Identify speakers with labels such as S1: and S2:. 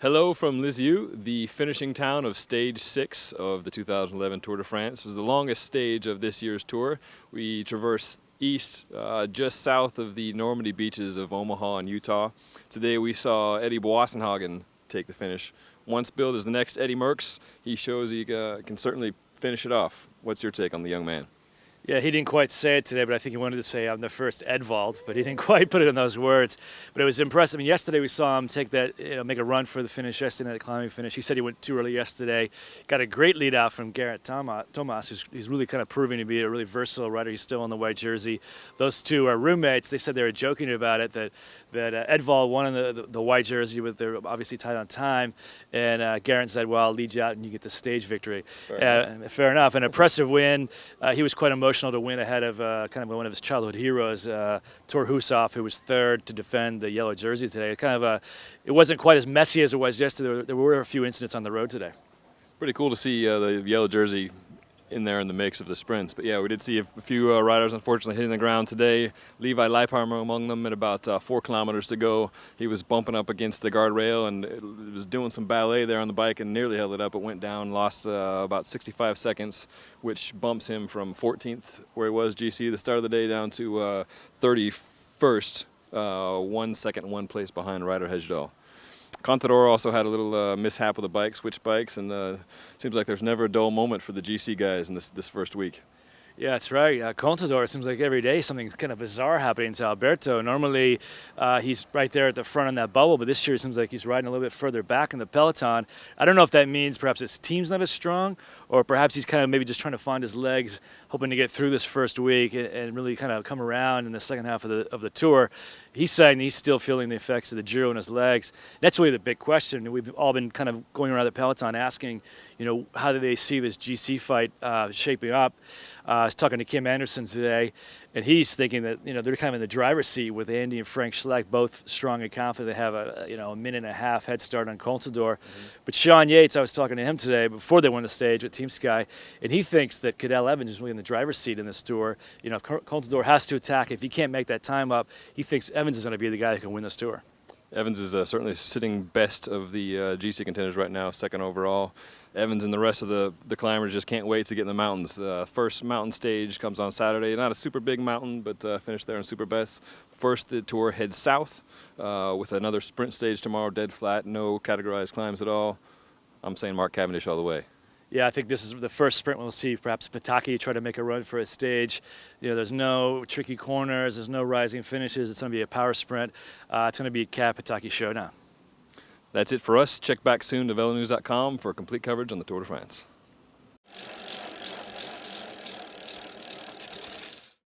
S1: Hello from Lisieux, the finishing town of Stage 6 of the 2011 Tour de France. It was the longest stage of this year's tour. We traversed east, just south of the Normandy beaches of Omaha and Utah. Today we saw Eddie Boassenhagen take the finish. Once billed as the next Eddie Merckx, he shows he can certainly finish it off. What's your take on the young man?
S2: Yeah, he didn't quite say it today, but I think he wanted to say I'm the first Edvald, but he didn't quite put it in those words. But it was impressive. I mean, yesterday we saw him take that, make a run for the finish yesterday, that climbing finish. He said he went too early yesterday. Got a great lead out from Geraint Thomas, who's really kind of proving to be a really versatile rider. He's still in the white jersey. Those two are roommates. They said they were joking about it, that Edvald won in the white jersey, but they're obviously tight on time. And Geraint said, well, I'll lead you out and you get the stage victory. Fair enough. An impressive win. He was quite emotional to win ahead of kind of one of his childhood heroes, Thor Hushovd, who was third to defend the yellow jersey today. It wasn't quite as messy as it was yesterday. There were a few incidents on the road today.
S1: Pretty cool to see the yellow jersey in there in the mix of the sprints. But yeah, we did see a few riders unfortunately hitting the ground today. Levi Leipheimer among them at about 4 kilometers to go. He was bumping up against the guardrail and it was doing some ballet there on the bike and nearly held it up. It went down, lost about 65 seconds, which bumps him from 14th, where he was GC the start of the day, down to 31st, 1 second, 1 place behind Ryder Hesjedal. Contador also had a little mishap with a bike, switched bikes, and seems like there's never a dull moment for the GC guys in this first week.
S2: Yeah, that's right. Contador, it seems like every day something kind of bizarre happening to Alberto. Normally he's right there at the front in that bubble, but this year it seems like he's riding a little bit further back in the peloton. I don't know if that means perhaps his team's not as strong, or perhaps he's kind of maybe just trying to find his legs, hoping to get through this first week and really kind of come around in the second half of the tour. He's saying he's still feeling the effects of the Giro in his legs. That's really the big question. We've all been kind of going around the peloton asking, how do they see this GC fight shaping up? I was talking to Kim Anderson today, and he's thinking that they're kind of in the driver's seat with Andy and Frank Schleck, both strong and confident. They have a minute and a half head start on Contador. But Sean Yates, I was talking to him today before they won the stage with Team Sky, and he thinks that Cadel Evans is really in the driver's seat in this tour. If Contador has to attack, if he can't make that time up, he thinks Evans is going to be the guy who can win this tour.
S1: Evans is certainly sitting best of the GC contenders right now, second overall. Evans and the rest of the climbers just can't wait to get in the mountains. First mountain stage comes on Saturday. Not a super big mountain, but finish there in super best. First, the tour heads south with another sprint stage tomorrow, dead flat, no categorized climbs at all. I'm saying Mark Cavendish all the way.
S2: Yeah, I think this is the first sprint we'll see perhaps Pataki try to make a run for a stage. There's no tricky corners, there's no rising finishes. It's going to be a power sprint. It's going to be a Cav Pataki showdown.
S1: That's it for us. Check back soon to VeloNews.com for complete coverage on the Tour de France.